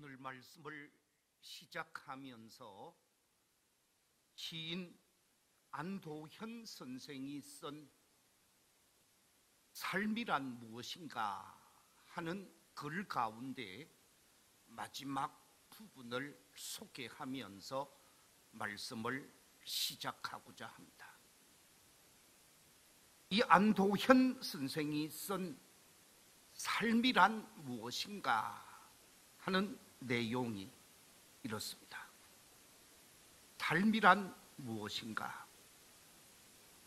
오늘 말씀을 시작하면서 시인 안도현 선생이 쓴 삶이란 무엇인가 하는 글 가운데 마지막 부분을 소개하면서 말씀을 시작하고자 합니다. 이 안도현 선생이 쓴 삶이란 무엇인가 하는 내용이 이렇습니다. 삶이란 무엇인가?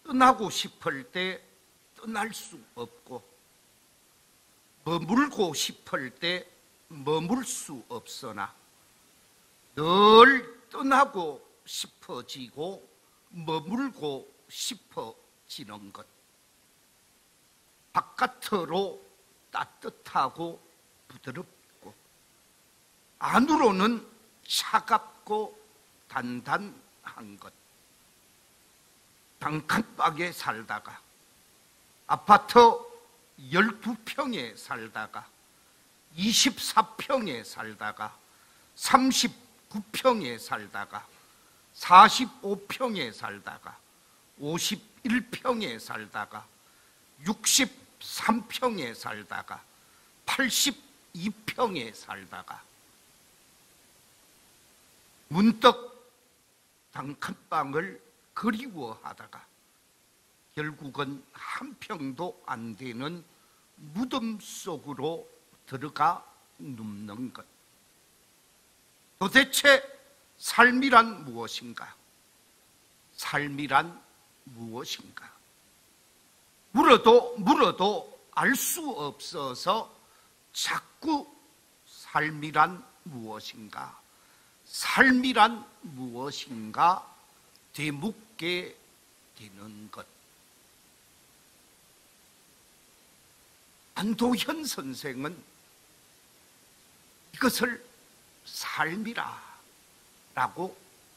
떠나고 싶을 때 떠날 수 없고, 머물고 싶을 때 머물 수 없으나 늘 떠나고 싶어지고 머물고 싶어지는 것. 바깥으로 따뜻하고 부드럽고 안으로는 차갑고 단단한 것. 단칸방에 살다가 아파트 12평에 살다가 24평에 살다가 39평에 살다가 45평에 살다가 51평에 살다가 63평에 살다가 82평에 살다가 문득 단칸방을 그리워하다가 결국은 한 평도 안 되는 무덤 속으로 들어가 눕는 것. 도대체 삶이란 무엇인가? 삶이란 무엇인가? 물어도 알 수 없어서 자꾸 삶이란 무엇인가? 삶이란 무엇인가? 되묻게 되는 것. 안도현 선생은 이것을 삶이라고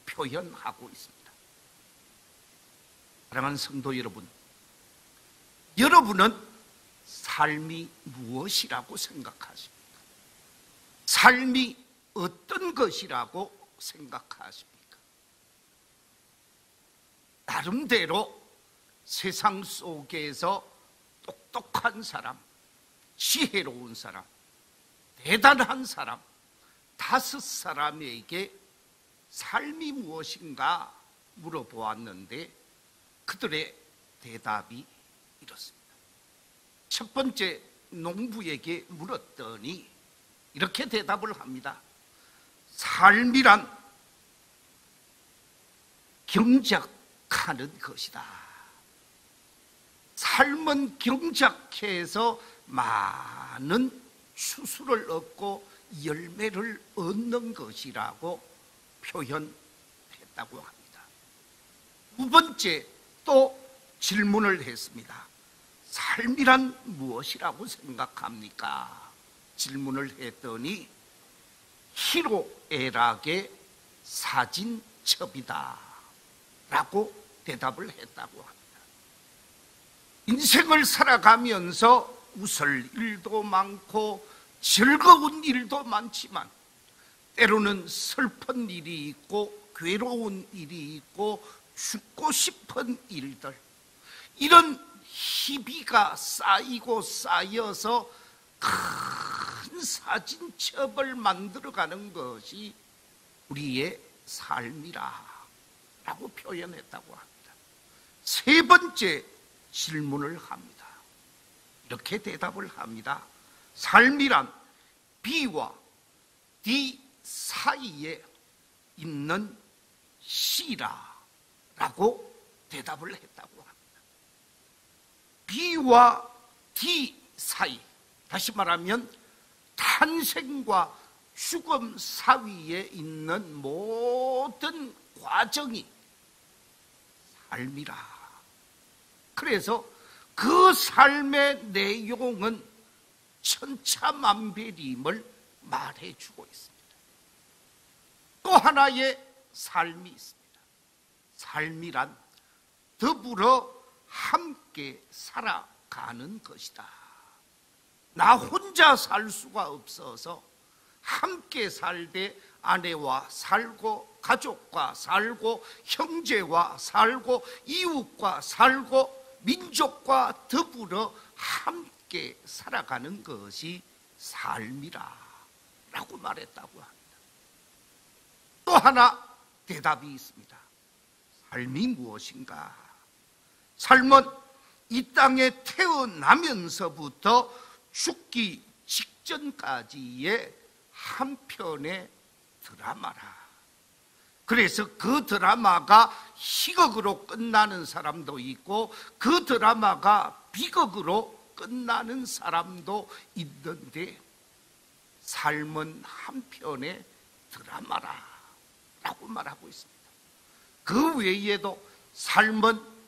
표현하고 있습니다. 사랑하는 성도 여러분, 여러분은 삶이 무엇이라고 생각하십니까? 삶이 어떤 것이라고 생각하십니까? 나름대로 세상 속에서 똑똑한 사람, 지혜로운 사람, 대단한 사람 5사람에게 삶이 무엇인가 물어보았는데 그들의 대답이 이렇습니다. 첫 번째 농부에게 물었더니 이렇게 대답을 합니다. 삶이란 경작하는 것이다. 삶은 경작해서 많은 추수를 얻고 열매를 얻는 것이라고 표현했다고 합니다. 두 번째 또 질문을 했습니다. 삶이란 무엇이라고 생각합니까? 질문을 했더니 희로애락의 사진첩이다 라고 대답을 했다고 합니다. 인생을 살아가면서 웃을 일도 많고 즐거운 일도 많지만 때로는 슬픈 일이 있고 괴로운 일이 있고 죽고 싶은 일들, 이런 희비가 쌓이고 쌓여서 큰 사진첩을 만들어가는 것이 우리의 삶이라고 표현했다고 합니다. 세 번째 질문을 합니다. 이렇게 대답을 합니다. 삶이란 B와 D 사이에 있는 C라고 대답을 했다고 합니다. B와 D 사이, 다시 말하면 탄생과 죽음 사이에 있는 모든 과정이 삶이라. 그래서 그 삶의 내용은 천차만별임을 말해주고 있습니다. 또 하나의 삶이 있습니다. 삶이란 더불어 함께 살아가는 것이다. 나 혼자 살 수가 없어서 함께 살되 아내와 살고 가족과 살고 형제와 살고 이웃과 살고 민족과 더불어 함께 살아가는 것이 삶이라 라고 말했다고 합니다. 또 하나 대답이 있습니다. 삶이 무엇인가? 삶은 이 땅에 태어나면서부터 죽기 직전까지의 한 편의 드라마라. 그래서 그 드라마가 희극으로 끝나는 사람도 있고 그 드라마가 비극으로 끝나는 사람도 있는데 삶은 한 편의 드라마라 라고 말하고 있습니다. 그 외에도 삶은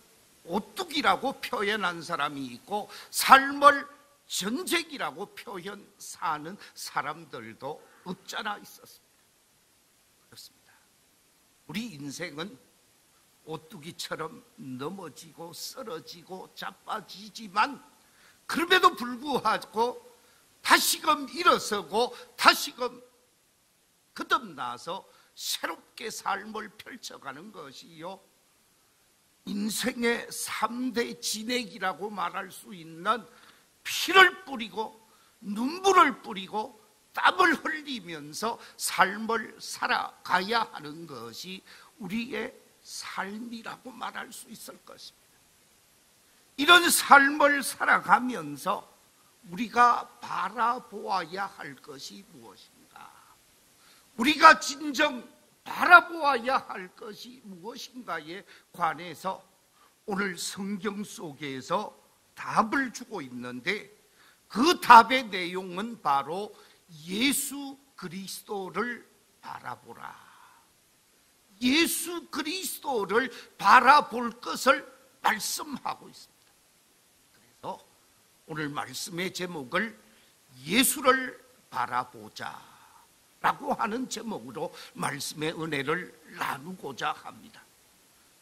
오뚜기라고 표현한 사람이 있고 삶을 전쟁이라고 표현하는 사람들도 없잖아 있었습니다. 그렇습니다. 우리 인생은 오뚜기처럼 넘어지고 쓰러지고 자빠지지만 그럼에도 불구하고 다시금 일어서고 다시금 거듭나서 새롭게 삶을 펼쳐가는 것이요, 인생의 3대 진액이라고 말할 수 있는 피를 뿌리고 눈물을 뿌리고 땀을 흘리면서 삶을 살아가야 하는 것이 우리의 삶이라고 말할 수 있을 것입니다. 이런 삶을 살아가면서 우리가 바라보아야 할 것이 무엇인가? 우리가 진정 바라보아야 할 것이 무엇인가에 관해서 오늘 성경 속에서 답을 주고 있는데 그 답의 내용은 바로 예수 그리스도를 바라보라. 예수 그리스도를 바라볼 것을 말씀하고 있습니다. 그래서 오늘 말씀의 제목을 예수를 바라보자 라고 하는 제목으로 말씀의 은혜를 나누고자 합니다.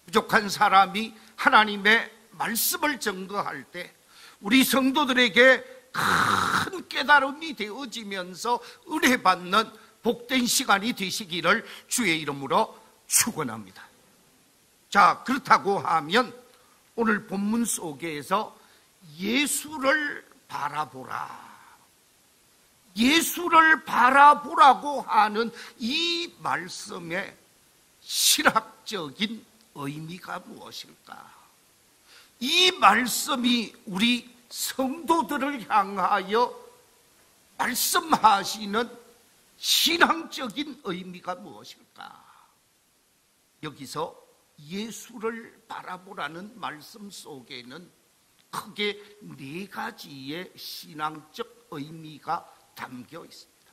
부족한 사람이 하나님의 말씀을 증거할 때 우리 성도들에게 큰 깨달음이 되어지면서 은혜 받는 복된 시간이 되시기를 주의 이름으로 축원합니다. 자, 그렇다고 하면 오늘 본문 속에서 예수를 바라보라, 예수를 바라보라고 하는 이 말씀의 신학적인 의미가 무엇일까? 이 말씀이 우리 성도들을 향하여 말씀하시는 신앙적인 의미가 무엇일까? 여기서 예수를 바라보라는 말씀 속에는 크게 4가지의 신앙적 의미가 담겨 있습니다.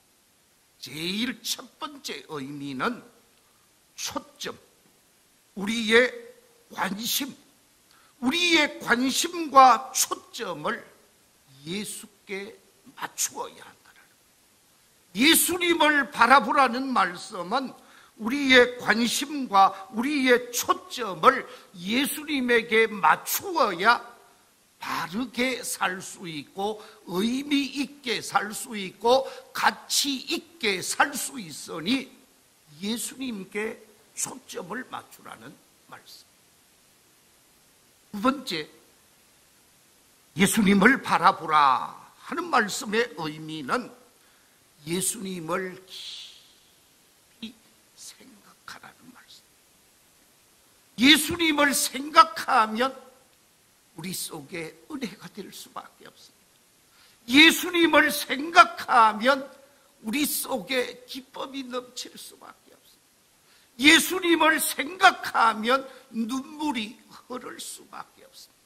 제일 첫 번째 의미는 초점, 우리의 관심, 우리의 관심과 초점을 예수께 맞추어야 한다는, 예수님을 바라보라는 말씀은 우리의 관심과 우리의 초점을 예수님에게 맞추어야 바르게 살 수 있고 의미 있게 살 수 있고 가치 있게 살 수 있으니 예수님께 초점을 맞추라는 말씀. 두 번째, 예수님을 바라보라 하는 말씀의 의미는 예수님을 깊이 생각하라는 말씀. 예수님을 생각하면 우리 속에 은혜가 될 수밖에 없습니다. 예수님을 생각하면 우리 속에 기쁨이 넘칠 수밖에 없습니다. 예수님을 생각하면 눈물이 흐를 수밖에 없습니다.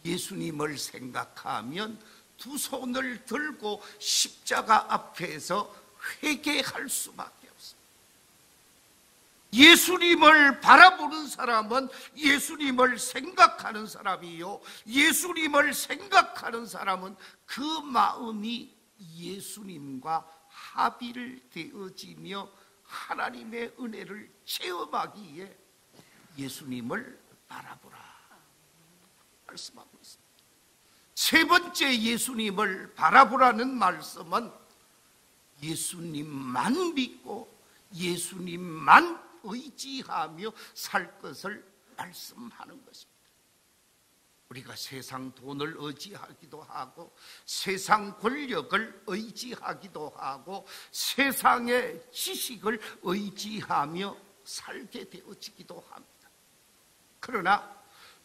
예수님을 생각하면 두 손을 들고 십자가 앞에서 회개할 수밖에 없습니다. 예수님을 바라보는 사람은 예수님을 생각하는 사람이요, 예수님을 생각하는 사람은 그 마음이 예수님과 합의를 되어지며 하나님의 은혜를 체험하기에 예수님을 바라보라 말씀하고 있습니다. 세 번째 예수님을 바라보라는 말씀은 예수님만 믿고 예수님만 의지하며 살 것을 말씀하는 것입니다. 우리가 세상 돈을 의지하기도 하고 세상 권력을 의지하기도 하고 세상의 지식을 의지하며 살게 되어지기도 합니다. 그러나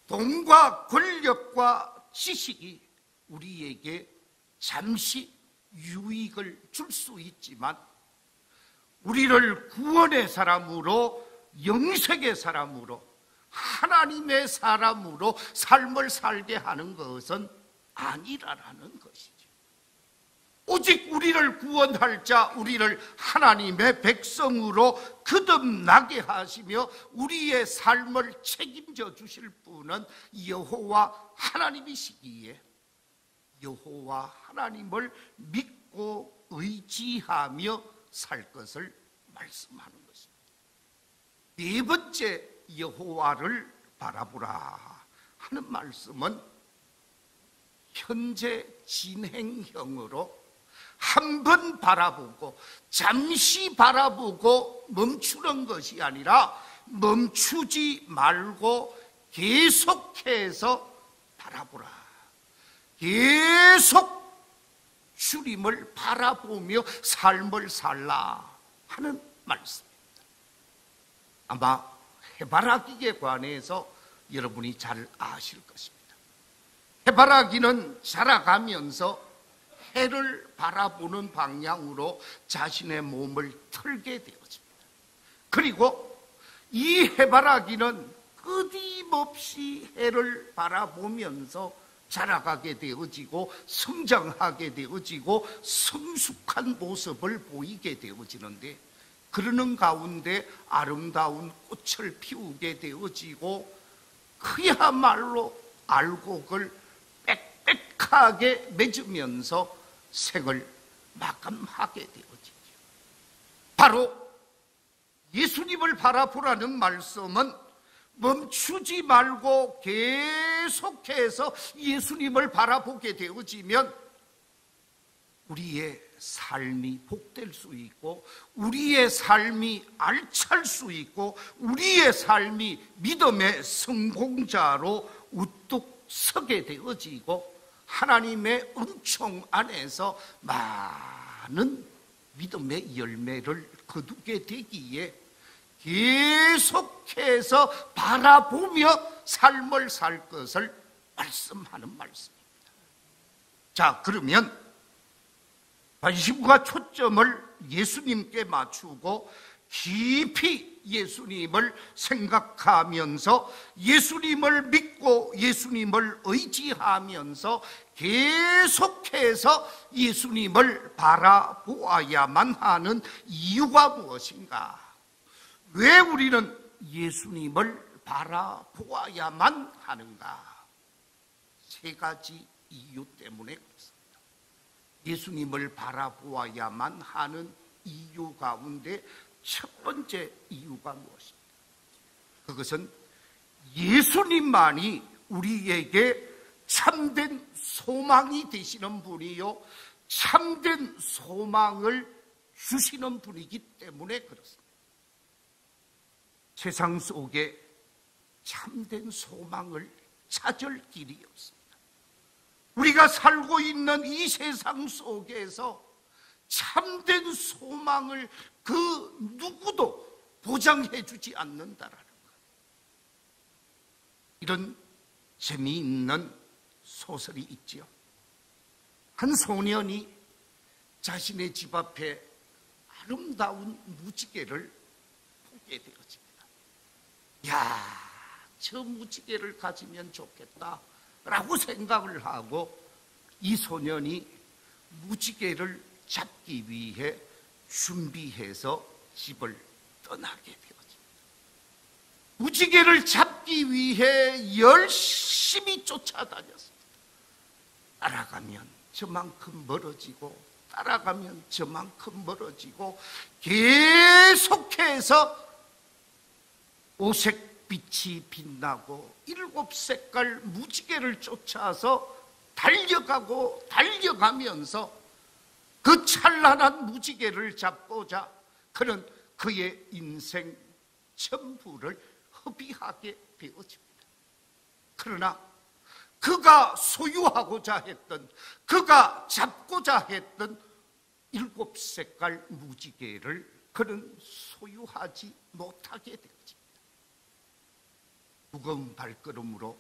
돈과 권력과 지식이 우리에게 잠시 유익을 줄 수 있지만 우리를 구원의 사람으로, 영생의 사람으로, 하나님의 사람으로 삶을 살게 하는 것은 아니라는 것이죠. 오직 우리를 구원할 자, 우리를 하나님의 백성으로 거듭나게 하시며 우리의 삶을 책임져 주실 분은 여호와 하나님이시기에 여호와 하나님을 믿고 의지하며 살 것을 말씀하는 것입니다. 네 번째, 여호와를 바라보라 하는 말씀은 현재 진행형으로 한 번 바라보고 잠시 바라보고 멈추는 것이 아니라 멈추지 말고 계속해서 바라보라. 계속 주님을 바라보며 삶을 살라 하는 말씀입니다. 아마 해바라기에 관해서 여러분이 잘 아실 것입니다. 해바라기는 자라가면서 해를 바라보는 방향으로 자신의 몸을 틀게 되어집니다. 그리고 이 해바라기는 끊임없이 해를 바라보면서 자라가게 되어지고 성장하게 되어지고 성숙한 모습을 보이게 되어지는데, 그러는 가운데 아름다운 꽃을 피우게 되어지고 그야말로 알곡을 빽빽하게 맺으면서 생을 마감하게 되어지죠. 바로 예수님을 바라보라는 말씀은 멈추지 말고 계속해서 예수님을 바라보게 되어지면 우리의 삶이 복될 수 있고 우리의 삶이 알찰 수 있고 우리의 삶이 믿음의 성공자로 우뚝 서게 되어지고 하나님의 은총 안에서 많은 믿음의 열매를 거두게 되기에 계속해서 바라보며 삶을 살 것을 말씀하는 말씀입니다. 자, 그러면 관심과 초점을 예수님께 맞추고 깊이 예수님을 생각하면서 예수님을 믿고 예수님을 의지하면서 계속해서 예수님을 바라보아야만 하는 이유가 무엇인가? 왜 우리는 예수님을 바라보아야만 하는가? 세 가지 이유 때문에 그렇습니다. 예수님을 바라보아야만 하는 이유 가운데 첫 번째 이유가 무엇입니까? 그것은 예수님만이 우리에게 참된 소망이 되시는 분이요 참된 소망을 주시는 분이기 때문에 그렇습니다. 세상 속에 참된 소망을 찾을 길이 없습니다. 우리가 살고 있는 이 세상 속에서 참된 소망을 그 누구도 보장해 주지 않는다라는 것. 이런 재미있는 소설이 있지요. 한 소년이 자신의 집 앞에 아름다운 무지개를 보게 되어집니다. 야, 저 무지개를 가지면 좋겠다 라고 생각을 하고 이 소년이 무지개를 잡기 위해 준비해서 집을 떠나게 되어집니다. 무지개를 잡기 위해 열심히 쫓아다녔습니다. 따라가면 저만큼 멀어지고 따라가면 저만큼 멀어지고 계속해서 오색빛이 빛나고 7색깔 무지개를 쫓아서 달려가고 달려가면서 그 찬란한 무지개를 잡고자 그는 그의 인생 전부를 허비하게 되어집니다. 그러나 그가 소유하고자 했던, 그가 잡고자 했던 7색깔 무지개를 그는 소유하지 못하게 되어집니다. 무거운 발걸음으로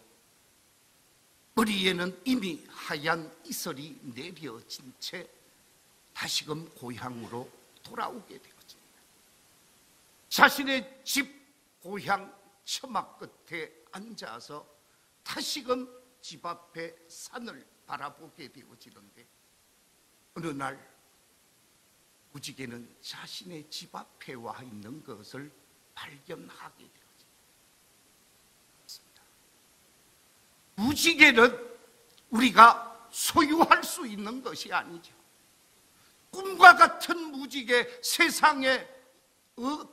머리에는 이미 하얀 이슬이 내려진 채 다시금 고향으로 돌아오게 되어집니다. 자신의 집 고향 처막 끝에 앉아서 다시금 집 앞에 산을 바라보게 되어지는데, 어느 날 무지개는 자신의 집 앞에 와 있는 것을 발견하게 되어집니다. 무지개는 우리가 소유할 수 있는 것이 아니죠. 꿈과 같은 무지개, 세상에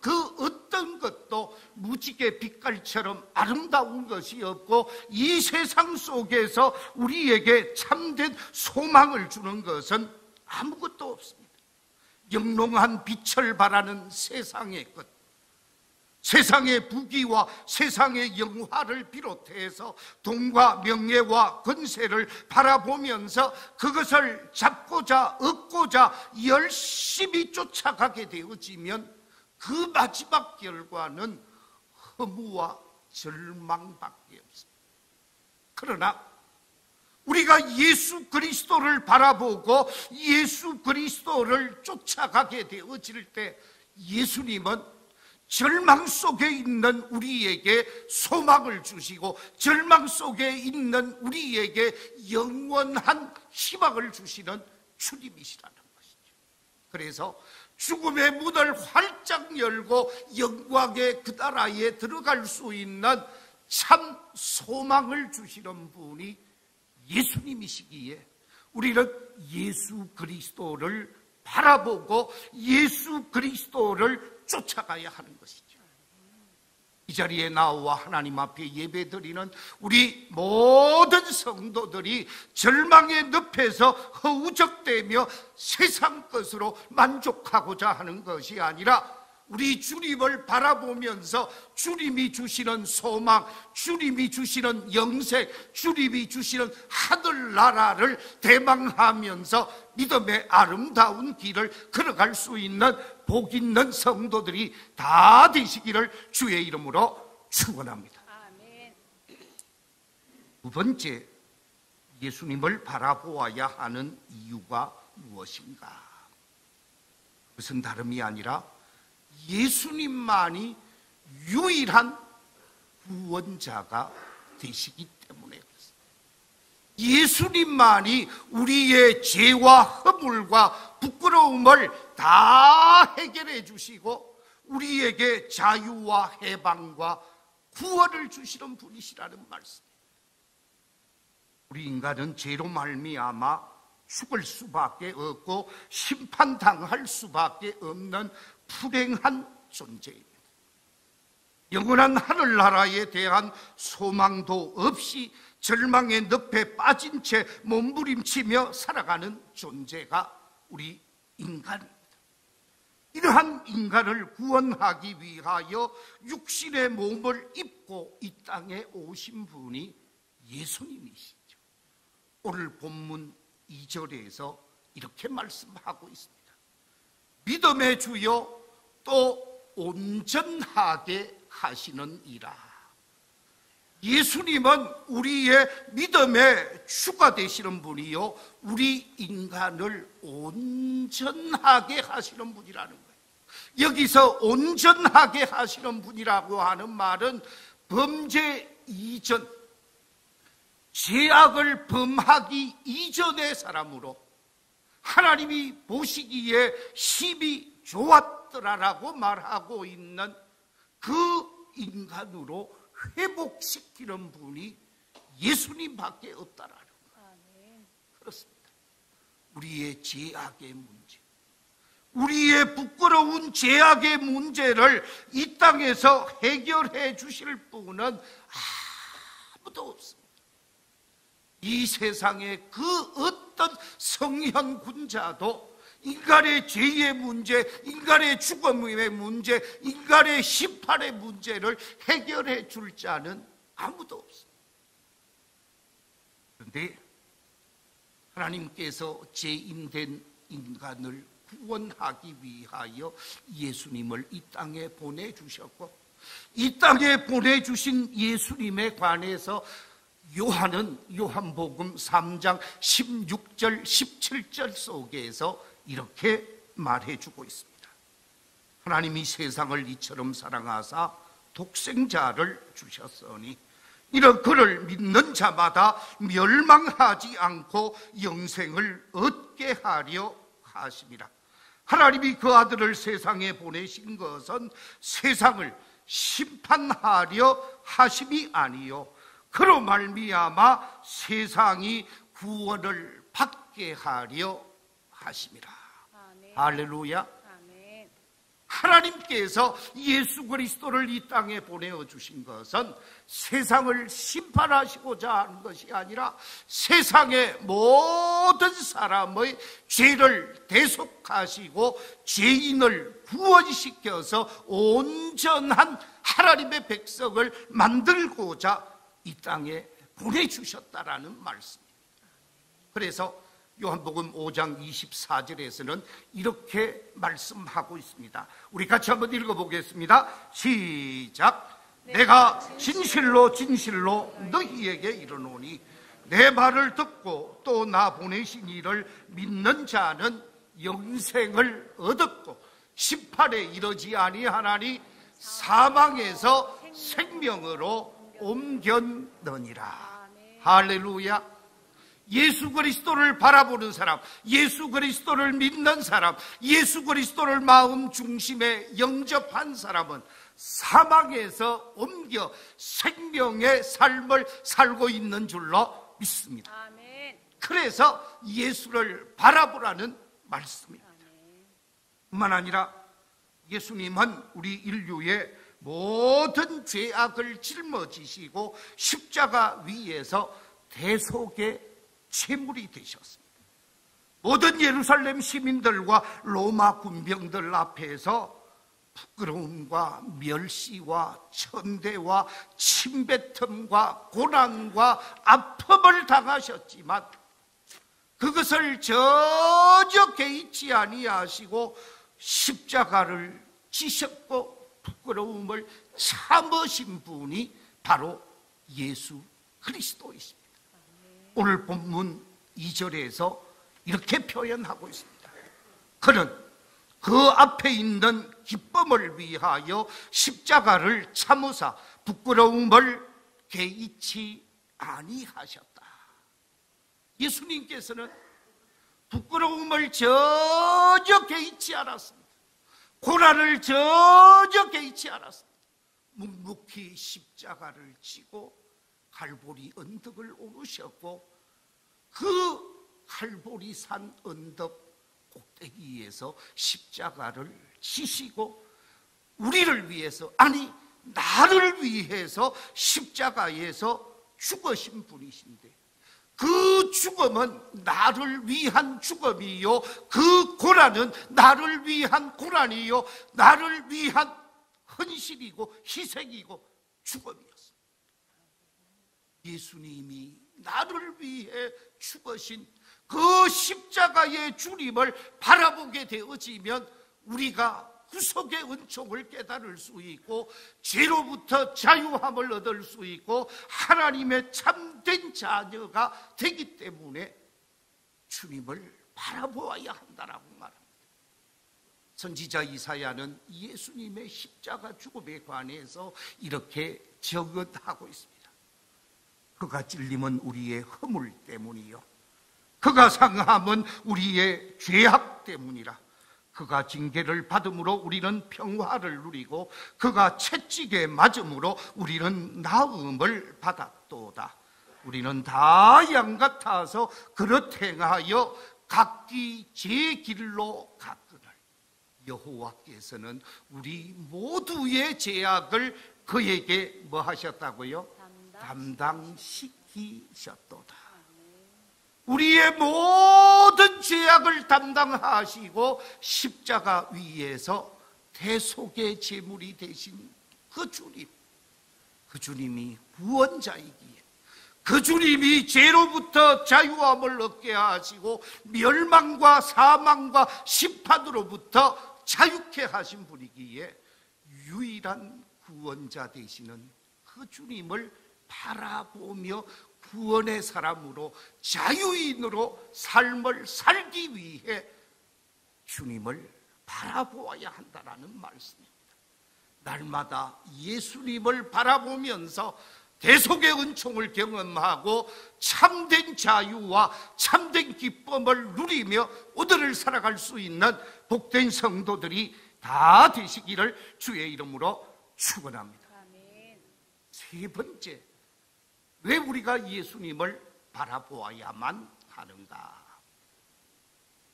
그 어떤 것도 무지개 빛깔처럼 아름다운 것이 없고, 이 세상 속에서 우리에게 참된 소망을 주는 것은 아무것도 없습니다. 영롱한 빛을 발하는 세상의 것, 세상의 부귀와 세상의 영화를 비롯해서 돈과 명예와 권세를 바라보면서 그것을 잡고자 얻고자 열심히 쫓아가게 되어지면 그 마지막 결과는 허무와 절망밖에 없습니다. 그러나 우리가 예수 그리스도를 바라보고 예수 그리스도를 쫓아가게 되어질 때, 예수님은 절망 속에 있는 우리에게 소망을 주시고 절망 속에 있는 우리에게 영원한 희망을 주시는 주님이시라는 것이죠. 그래서 죽음의 문을 활짝 열고 영광의 그 나라에 들어갈 수 있는 참 소망을 주시는 분이 예수님이시기에 우리는 예수 그리스도를 바라보고 예수 그리스도를 쫓아가야 하는 것이죠. 이 자리에 나와 하나님 앞에 예배드리는 우리 모든 성도들이 절망의 늪에서 허우적대며 세상 것으로 만족하고자 하는 것이 아니라, 우리 주님을 바라보면서 주님이 주시는 소망, 주님이 주시는 영생, 주님이 주시는 하늘나라를 대망하면서 믿음의 아름다운 길을 걸어갈 수 있는 복 있는 성도들이 다 되시기를 주의 이름으로 축원합니다. 아멘. 두 번째, 예수님을 바라보아야 하는 이유가 무엇인가? 그것은 다름이 아니라 예수님만이 유일한 구원자가 되시기 때문에 그렇습니다. 예수님만이 우리의 죄와 허물과 부끄러움을 다 해결해 주시고 우리에게 자유와 해방과 구원을 주시는 분이시라는 말씀입니다. 우리 인간은 죄로 말미암아 죽을 수밖에 없고 심판당할 수밖에 없는 불행한 존재입니다. 영원한 하늘나라에 대한 소망도 없이 절망의 늪에 빠진 채 몸부림치며 살아가는 존재가 우리 인간입니다. 이러한 인간을 구원하기 위하여 육신의 몸을 입고 이 땅에 오신 분이 예수님이시죠. 오늘 본문 2절에서 이렇게 말씀하고 있습니다. 믿음의 주요 또 온전하게 하시는 이라. 예수님은 우리의 믿음의 주가 되시는 분이요, 우리 인간을 온전하게 하시는 분이라는 거예요. 여기서 온전하게 하시는 분이라고 하는 말은 범죄 이전, 죄악을 범하기 이전의 사람으로 하나님이 보시기에 힘이 좋았더라라고 말하고 있는 그 인간으로 회복시키는 분이 예수님밖에 없다라는 거예요. 그렇습니다. 우리의 죄악의 문제, 우리의 부끄러운 죄악의 문제를 이 땅에서 해결해 주실 분은 아무도 없습니다. 이 세상에 그 어떤 성현군자도 인간의 죄의 문제, 인간의 죽음의 문제, 인간의 심판의 문제를 해결해 줄 자는 아무도 없습니다. 그런데 하나님께서 죄인된 인간을 구원하기 위하여 예수님을 이 땅에 보내주셨고, 이 땅에 보내주신 예수님에 관해서 요한은 요한복음 3장 16절 17절 속에서 이렇게 말해주고 있습니다. 하나님이 세상을 이처럼 사랑하사 독생자를 주셨으니 이런 그를 믿는 자마다 멸망하지 않고 영생을 얻게 하려 하심이라. 하나님이 그 아들을 세상에 보내신 것은 세상을 심판하려 하심이 아니요 그로 말미암아 세상이 구원을 받게 하려 하심이라. 아멘. 할렐루야. 아멘. 하나님께서 예수 그리스도를 이 땅에 보내주신 것은 세상을 심판하시고자 하는 것이 아니라 세상의 모든 사람의 죄를 대속하시고 죄인을 구원시켜서 온전한 하나님의 백성을 만들고자 이 땅에 보내주셨다라는 말씀입니다. 그래서 요한복음 5장 24절에서는 이렇게 말씀하고 있습니다. 우리 같이 한번 읽어보겠습니다. 시작. 내가 진실로 진실로 너희에게 이르노니 내 말을 듣고 또 나 보내신 이를 믿는 자는 영생을 얻었고 심판에 이르지 아니하나니 사망에서 생명으로 옮겼느니라. 할렐루야. 예수 그리스도를 바라보는 사람, 예수 그리스도를 믿는 사람, 예수 그리스도를 마음 중심에 영접한 사람은 사망에서 옮겨 생명의 삶을 살고 있는 줄로 믿습니다. 아멘. 그래서 예수를 바라보라는 말씀입니다. 뿐만 아니라 예수님은 우리 인류의 모든 죄악을 짊어지시고 십자가 위에서 대속의 제물이 되셨습니다. 모든 예루살렘 시민들과 로마 군병들 앞에서 부끄러움과 멸시와 천대와 침뱉음과 고난과 아픔을 당하셨지만 그것을 전혀 개의치 아니하시고 십자가를 지셨고 부끄러움을 참으신 분이 바로 예수 그리스도이십니다. 오늘 본문 2절에서 이렇게 표현하고 있습니다. 그는 그 앞에 있는 기쁨을 위하여 십자가를 참으사 부끄러움을 개의치 아니하셨다. 예수님께서는 부끄러움을 전혀 개의치 않았습니다. 고난을 전혀 개의치 않았습니다. 묵묵히 십자가를 지고 갈보리 언덕을 오르셨고 그 갈보리 산 언덕 꼭대기에서 십자가를 지시고 우리를 위해서, 아니 나를 위해서 십자가에서 죽으신 분이신데 그 죽음은 나를 위한 죽음이요 그 고난은 나를 위한 고난이요 나를 위한 헌신이고 희생이고 죽음이었습니다. 예수님이 나를 위해 죽으신 그 십자가의 주님을 바라보게 되어지면 우리가 구속의 은총을 깨달을 수 있고 죄로부터 자유함을 얻을 수 있고 하나님의 참된 자녀가 되기 때문에 주님을 바라보아야 한다라고 말합니다. 선지자 이사야는 예수님의 십자가 죽음에 관해서 이렇게 저긋하고 있습니다. 그가 찔림은 우리의 허물 때문이요 그가 상함은 우리의 죄악 때문이라. 그가 징계를 받음으로 우리는 평화를 누리고 그가 채찍에 맞음으로 우리는 나음을 받았도다. 우리는 다 양 같아서 그릇 행하여 각기 제 길로 갔거늘 여호와께서는 우리 모두의 죄악을 그에게 뭐 하셨다고요? 담당시키셨도다. 우리의 모든 죄악을 담당하시고 십자가 위에서 대속의 제물이 되신 그 주님, 그 주님이 구원자이기에, 그 주님이 죄로부터 자유함을 얻게 하시고 멸망과 사망과 심판으로부터 자유케 하신 분이기에 유일한 구원자 되시는 그 주님을 바라보며 구원의 사람으로, 자유인으로 삶을 살기 위해 주님을 바라보아야 한다는 말씀입니다. 날마다 예수님을 바라보면서 대속의 은총을 경험하고 참된 자유와 참된 기쁨을 누리며 오늘을 살아갈 수 있는 복된 성도들이 다 되시기를 주의 이름으로 축원합니다. 세 번째, 왜 우리가 예수님을 바라보아야만 하는가?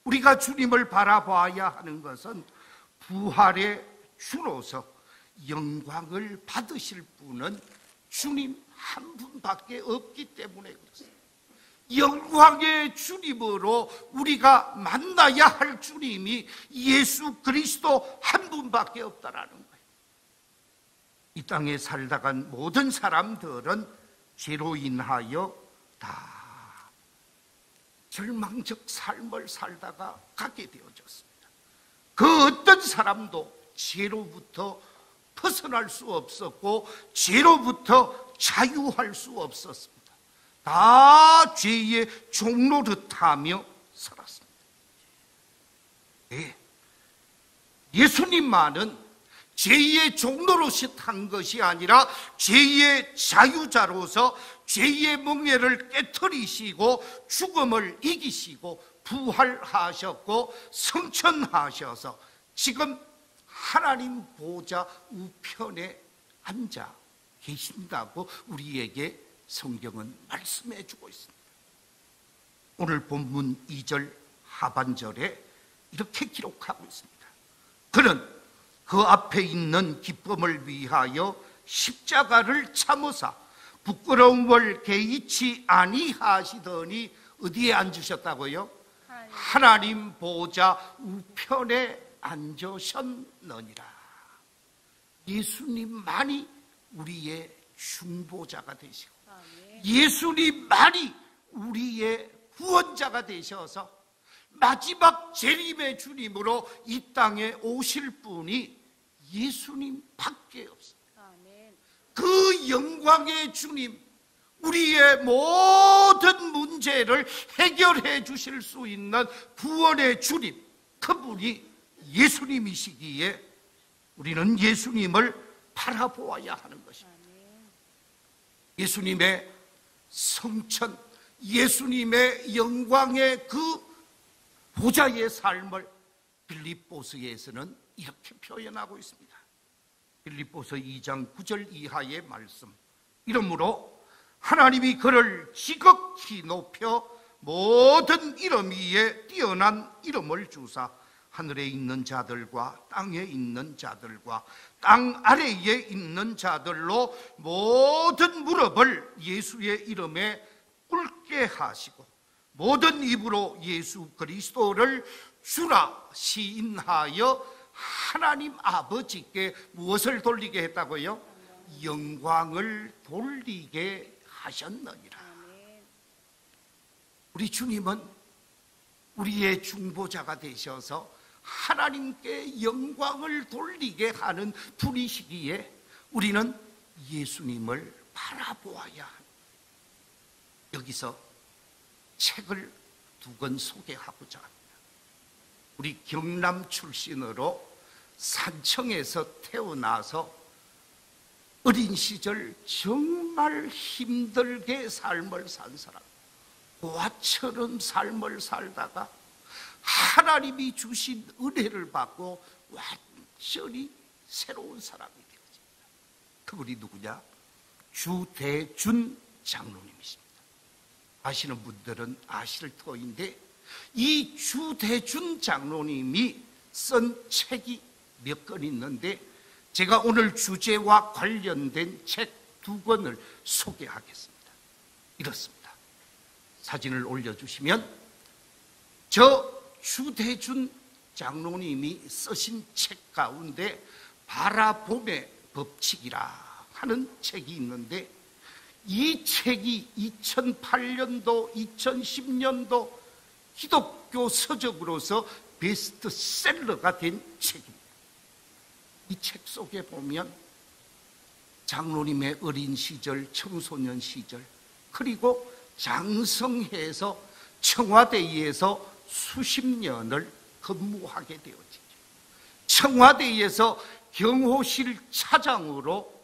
우리가 주님을 바라봐야 하는 것은 부활의 주로서 영광을 받으실 분은 주님 한 분밖에 없기 때문에 그렇습니다. 영광의 주님으로 우리가 만나야 할 주님이 예수 그리스도 한 분밖에 없다라는 거예요. 이 땅에 살다간 모든 사람들은 죄로 인하여 다 절망적 삶을 살다가 가게 되어졌습니다. 그 어떤 사람도 죄로부터 벗어날 수 없었고 죄로부터 자유할 수 없었습니다. 다 죄의 종노릇하며 살았습니다. 네. 예수님만은 죄의 종노릇이 한 것이 아니라 죄의 자유자로서 죄의 멍에를 깨트리시고 죽음을 이기시고 부활하셨고 성천하셔서 지금 하나님 보좌 우편에 앉아 계신다고 우리에게 성경은 말씀해 주고 있습니다. 오늘 본문 2절 하반절에 이렇게 기록하고 있습니다. 그는 그 앞에 있는 기쁨을 위하여 십자가를 참으사 부끄러움을 개의치 아니하시더니 어디에 앉으셨다고요? 하나님 보좌 우편에 앉으셨느니라. 예수님만이 우리의 중보자가 되시고 예수님만이 우리의 구원자가 되셔서 마지막 재림의 주님으로 이 땅에 오실 분이 예수님밖에 없습니다. 그 영광의 주님, 우리의 모든 문제를 해결해 주실 수 있는 구원의 주님, 그분이 예수님이시기에 우리는 예수님을 바라보아야 하는 것입니다. 예수님의 성천, 예수님의 영광의 그 보좌의 삶을 빌립보서에서는 이렇게 표현하고 있습니다. 빌립보서 2장 9절 이하의 말씀. 이러므로 하나님이 그를 지극히 높여 모든 이름 위에 뛰어난 이름을 주사 하늘에 있는 자들과 땅에 있는 자들과 땅 아래에 있는 자들로 모든 무릎을 예수의 이름에 꿇게 하시고 모든 입으로 예수 그리스도를 주라 시인하여 하나님 아버지께 무엇을 돌리게 했다고요? 영광을 돌리게 하셨느니라. 우리 주님은 우리의 중보자가 되셔서 하나님께 영광을 돌리게 하는 분이시기에 우리는 예수님을 바라보아야 합니다. 여기서 책을 2권 소개하고자 합니다. 우리 경남 출신으로 산청에서 태어나서 어린 시절 정말 힘들게 삶을 산 사람, 고아처럼 삶을 살다가 하나님이 주신 은혜를 받고 완전히 새로운 사람이 되어집니다. 그분이 누구냐? 주대준 장로님이십니다. 아시는 분들은 아실 터인데 이 주대준 장로님이 쓴 책이 몇 권 있는데 제가 오늘 주제와 관련된 책 2권을 소개하겠습니다. 이렇습니다. 사진을 올려주시면 저 주대준 장로님이 쓰신 책 가운데 바라봄의 법칙이라 하는 책이 있는데, 이 책이 2008년도, 2010년도 기독교 서적으로서 베스트셀러가 된 책입니다. 이 책 속에 보면 장로님의 어린 시절, 청소년 시절, 그리고 장성해서 청와대에서 수십 년을 근무하게 되어지죠. 청와대에서 경호실 차장으로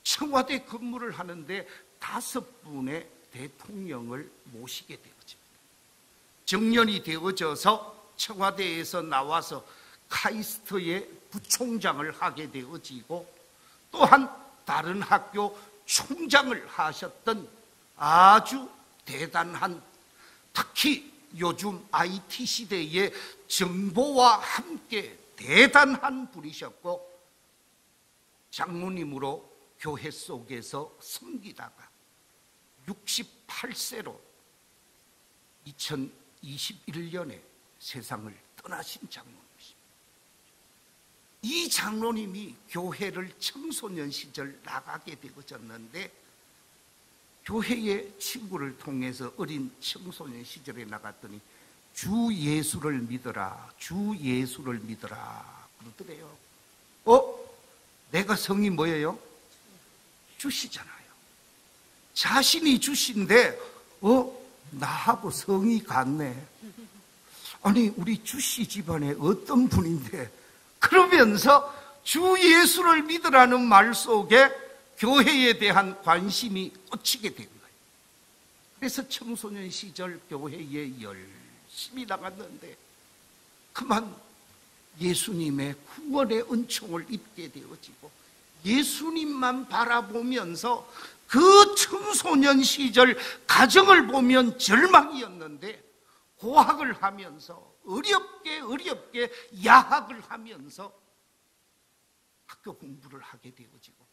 청와대 근무를 하는데 5분의 대통령을 모시게 되어집니다. 정년이 되어져서 청와대에서 나와서 카이스트의 부총장을 하게 되어지고, 또한 다른 학교 총장을 하셨던 아주 대단한, 특히 요즘 IT 시대의 정보와 함께 대단한 분이셨고, 장로님으로 교회 속에서 섬기다가 68세로 2021년에 세상을 떠나신 장로님이십니다. 이 장로님이 교회를 청소년 시절 나가게 되어졌는데, 교회의 친구를 통해서 어린 청소년 시절에 나갔더니 주 예수를 믿어라, 주 예수를 믿어라 그러더래요. 내가 성이 뭐예요? 주시잖아요. 자신이 주신데 나하고 성이 같네. 아니, 우리 주씨 집안에 어떤 분인데, 그러면서 주 예수를 믿으라는 말 속에 교회에 대한 관심이 꽂히게 된 거예요. 그래서 청소년 시절 교회에 열심히 나갔는데 그만 예수님의 구원의 은총을 입게 되어지고, 예수님만 바라보면서 그 청소년 시절 가정을 보면 절망이었는데, 고학을 하면서 어렵게 야학을 하면서 학교 공부를 하게 되어지고,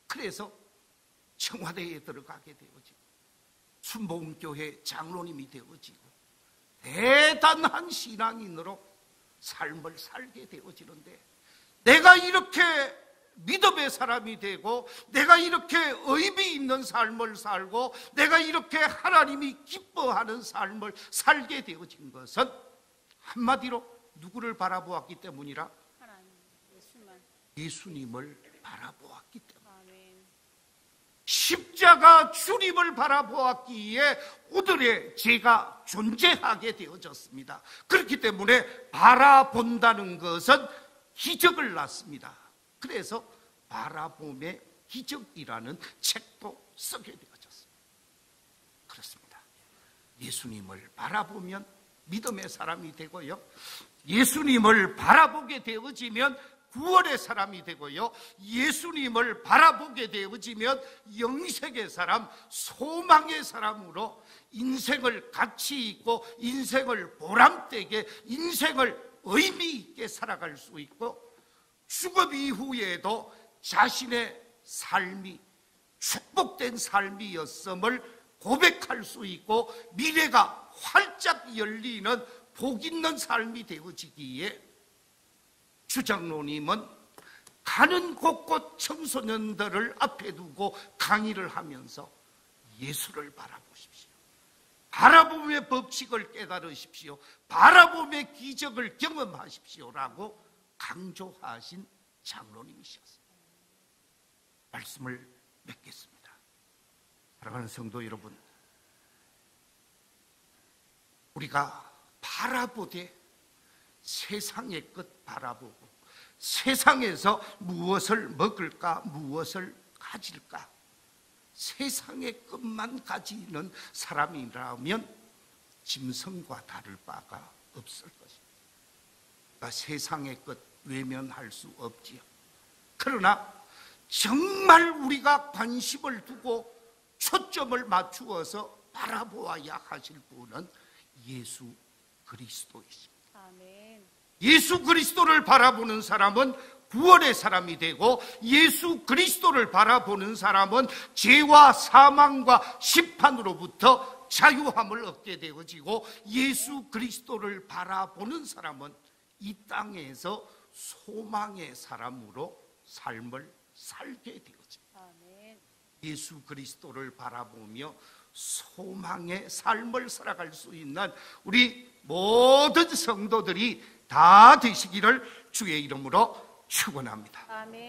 그래서 청와대에 들어가게 되어지고, 순복음교회 장로님이 되어지고, 대단한 신앙인으로 삶을 살게 되어지는데, 내가 이렇게 믿음의 사람이 되고, 내가 이렇게 의미 있는 삶을 살고, 내가 이렇게 하나님이 기뻐하는 삶을 살게 되어진 것은 한마디로 누구를 바라보았기 때문이라? 하나님, 예수님을 바라보았기 때문에. 아멘. 십자가 주님을 바라보았기에 오늘의 제가 존재하게 되어졌습니다. 그렇기 때문에 바라본다는 것은 기적을 낳습니다. 그래서 바라봄의 기적이라는 책도 쓰게 되어졌습니다. 그렇습니다. 예수님을 바라보면 믿음의 사람이 되고요, 예수님을 바라보게 되어지면 구원의 사람이 되고요, 예수님을 바라보게 되어지면 영생의 사람, 소망의 사람으로 인생을 가치 있고, 인생을 보람되게, 인생을 의미 있게 살아갈 수 있고, 죽음 이후에도 자신의 삶이 축복된 삶이었음을 고백할 수 있고, 미래가 활짝 열리는 복 있는 삶이 되어지기에, 주장로님은 가는 곳곳 청소년들을 앞에 두고 강의를 하면서 예수를 바라보십시오, 바라봄의 법칙을 깨달으십시오, 바라봄의 기적을 경험하십시오라고 강조하신 장로님이셨습니다. 말씀을 맺겠습니다. 사랑하는 성도 여러분, 우리가 바라보되 세상의 것 바라보고, 세상에서 무엇을 먹을까, 무엇을 가질까, 세상의 것만 가지는 사람이라면 짐승과 다를 바가 없을 것입니다. 그러니까 세상의 것 외면할 수 없지요. 그러나 정말 우리가 관심을 두고 초점을 맞추어서 바라보아야 하실 분은 예수 그리스도이십니다. 아멘. 예수 그리스도를 바라보는 사람은 구원의 사람이 되고, 예수 그리스도를 바라보는 사람은 죄와 사망과 심판으로부터 자유함을 얻게 되어지고 예수 그리스도를 바라보는 사람은 이 땅에서 소망의 사람으로 삶을 살게 되어집니다. 예수 그리스도를 바라보며 소망의 삶을 살아갈 수 있는 우리 모든 성도들이 다 되시기를 주의 이름으로 축원합니다. 아멘.